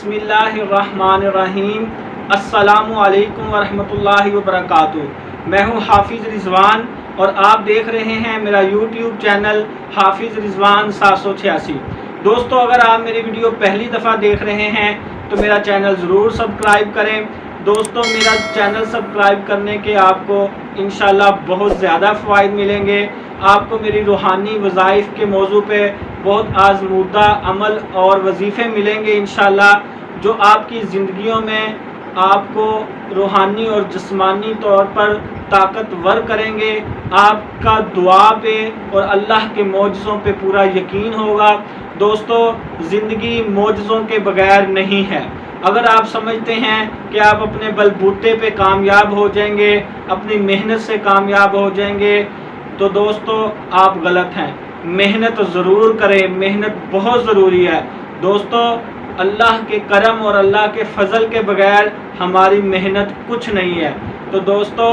बिस्मिल्लाहिर्रहमानिर्रहीम। अस्सलामु अलैकुम वरहमतुल्लाहि वबरकातुहू। मैं हूँ हाफिज़ रिजवान और आप देख रहे हैं मेरा यूट्यूब चैनल हाफिज़ रिजवान 786। दोस्तों, अगर आप मेरी वीडियो पहली दफ़ा देख रहे हैं तो मेरा चैनल ज़रूर सब्सक्राइब करें। दोस्तों, मेरा चैनल सब्सक्राइब करने के आपको इंशाल्लाह बहुत ज़्यादा फ़वाइद मिलेंगे। आपको मेरी रूहानी वज़ाइफ के मौजू पे बहुत आज़मूदा अमल और वजीफ़े मिलेंगे इंशाल्लाह, जो आपकी ज़िंदगियों में आपको रूहानी और जिस्मानी तौर पर ताकतवर करेंगे। आपका दुआ पे और अल्लाह के मौजज़ों पे पूरा यकीन होगा। दोस्तों, ज़िंदगी मौजज़ों के बगैर नहीं है। अगर आप समझते हैं कि आप अपने बलबूते पे कामयाब हो जाएंगे, अपनी मेहनत से कामयाब हो जाएंगे, तो दोस्तों आप गलत हैं। मेहनत ज़रूर करें, मेहनत बहुत ज़रूरी है। दोस्तों, अल्लाह के करम और अल्लाह के फ़ज़ल के बगैर हमारी मेहनत कुछ नहीं है। तो दोस्तों,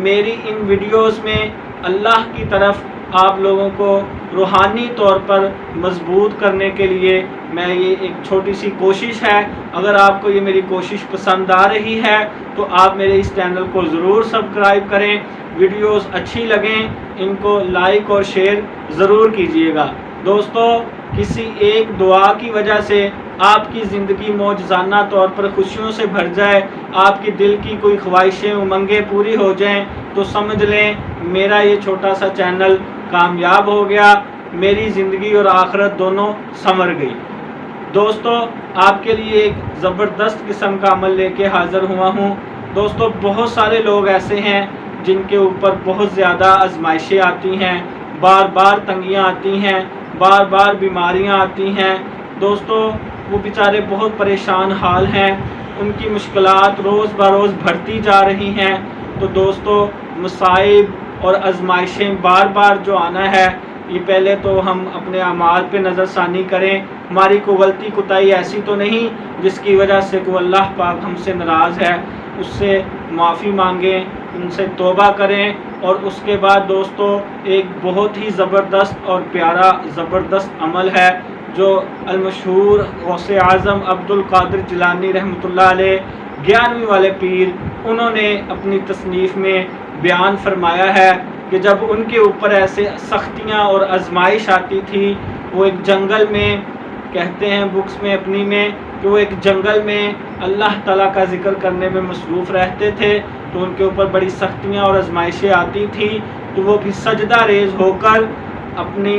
मेरी इन वीडियोस में अल्लाह की तरफ आप लोगों को रूहानी तौर पर मजबूत करने के लिए मैं ये एक छोटी सी कोशिश है। अगर आपको ये मेरी कोशिश पसंद आ रही है तो आप मेरे इस चैनल को ज़रूर सब्सक्राइब करें। वीडियोस अच्छी लगें इनको लाइक और शेयर ज़रूर कीजिएगा। दोस्तों, किसी एक दुआ की वजह से आपकी ज़िंदगी मौजज़ाना तौर पर खुशियों से भर जाए, आपकी दिल की कोई ख्वाहिशें उमंगें पूरी हो जाएं, तो समझ लें मेरा ये छोटा सा चैनल कामयाब हो गया। मेरी ज़िंदगी और आखिरत दोनों संवर गई। दोस्तों, आपके लिए एक ज़बरदस्त किस्म का अमल लेके हाज़िर हुआ हूँ। दोस्तों, बहुत सारे लोग ऐसे हैं जिनके ऊपर बहुत ज़्यादा आजमाइशें आती हैं, बार बार तंगियाँ आती हैं, बार बार बीमारियाँ आती हैं। दोस्तों, वो बेचारे बहुत परेशान हाल हैं, उनकी मुश्किलात रोज़ बरोज़ बढ़ती जा रही हैं। तो दोस्तों, मसाइब और आजमाइशें बार बार जो आना है, ये पहले तो हम अपने अमाल पे नज़रसानी करें। हमारी कोई गलती कोताही ऐसी तो नहीं जिसकी वजह से कोई अल्लाह पाक हमसे नाराज़ है, उससे माफ़ी मांगें, उनसे तौबा करें। और उसके बाद दोस्तों, एक बहुत ही ज़बरदस्त और प्यारा ज़बरदस्त अमल है जो अलमशहूर गौसे आज़म अब्दुल कादिर जिलानी रहमतुल्लाह अलैह 11वीं वाले पीर, उन्होंने अपनी तसनीफ़ में बयान फरमाया है कि जब उनके ऊपर ऐसे सख्तियाँ और आजमाइश आती थी, वो एक जंगल में, कहते हैं बुक्स में अपनी में, कि वो एक जंगल में अल्लाह ताला का ज़िक्र करने में मसरूफ़ रहते थे, तो उनके ऊपर बड़ी सख्तियाँ और आजमाइशें आती थी। तो वो भी सजदा रेज़ होकर अपनी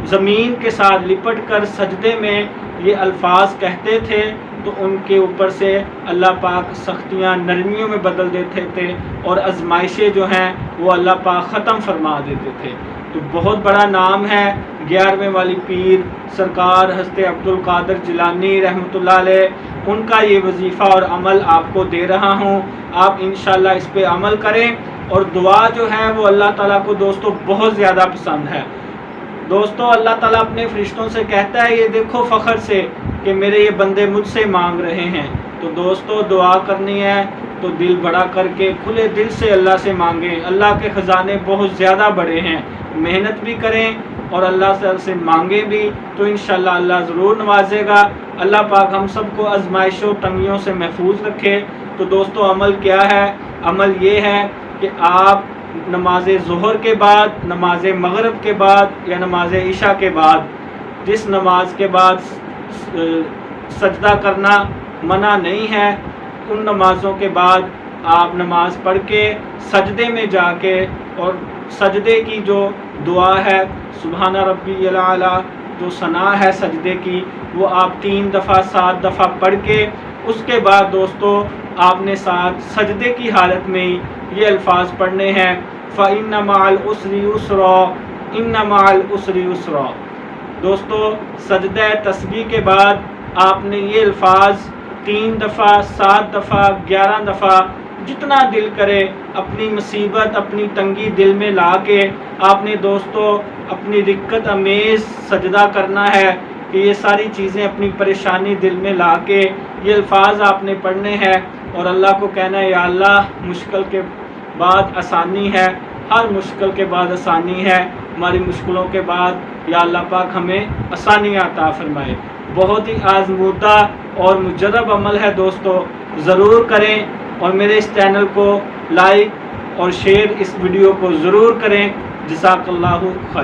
ज़मीन के साथ लिपट कर सजदे में ये अल्फाज कहते थे, तो उनके ऊपर से अल्लाह पाक सख्तियाँ नरमियों में बदल देते थे और आजमाइशें जो हैं वो अल्लाह पाक ख़त्म फरमा देते थे। तो बहुत बड़ा नाम है 11वें वाली पीर सरकार हज़रत अब्दुल कादिर जिलानी रहमतुल्लाह अलैह। उनका ये वजीफ़ा और अमल आपको दे रहा हूँ। आप इंशाल्लाह इस पे अमल करें। और दुआ जो है वो अल्लाह ताला को दोस्तों बहुत ज़्यादा पसंद है। दोस्तों, अल्लाह ताला अपने फरिश्तों से कहता है, ये देखो फ़ख्र से कि मेरे ये बंदे मुझसे मांग रहे हैं। तो दोस्तों, दुआ करनी है तो दिल बड़ा करके खुले दिल से अल्लाह से मांगें। अल्लाह के ख़जाने बहुत ज़्यादा बड़े हैं। मेहनत भी करें और अल्लाह से मांगें भी, तो इंशाल्लाह अल्लाह ज़रूर नवाजेगा। अल्लाह पाक हम सबको आजमाइशों तंगियों से महफूज रखे। तो दोस्तों, अमल क्या है? अमल ये है कि आप नमाज ज़ोहर के बाद, नमाज मगरिब के बाद या नमाज इशा के बाद, जिस नमाज के बाद सजदा करना मना नहीं है, उन नमाज़ों के बाद आप नमाज पढ़ के सजदे में जाके, और सजदे की जो दुआ है सुबहाना रब्बियल आला, जो सना है सजदे की, वो आप 3 दफ़ा 7 दफ़ा पढ़ के, उसके बाद दोस्तों आपने साथ सजदे की हालत में ये अल्फाज पढ़ने हैं, फ़इन्न मअल उसरि युस्रा, इन्न मअल उसरि युस्रा। दोस्तों, सजदा तस्बीह के बाद आपने ये अल्फाज 3 दफ़ा 7 दफ़ा 11 दफ़ा जितना दिल करे अपनी मुसीबत, अपनी तंगी दिल में ला के आपने दोस्तों अपनी दिक्कत अमेज़ सजदा करना है कि ये सारी चीज़ें अपनी परेशानी दिल में ला के ये अल्फाज आपने पढ़ने हैं और अल्लाह को कहना है, या अल्लाह मुश्किल के बाद आसानी है, हर मुश्किल के बाद आसानी है, हमारी मुश्किलों के बाद या अल्लाह पाक हमें आसानियाँ अता फरमाए। بہت ہی آزمودہ اور مجرب عمل ہے دوستو، ضرور کریں اور میرے اس چینل کو لائک اور شیئر اس ویڈیو کو ضرور کریں۔ جزاک اللہ خیر۔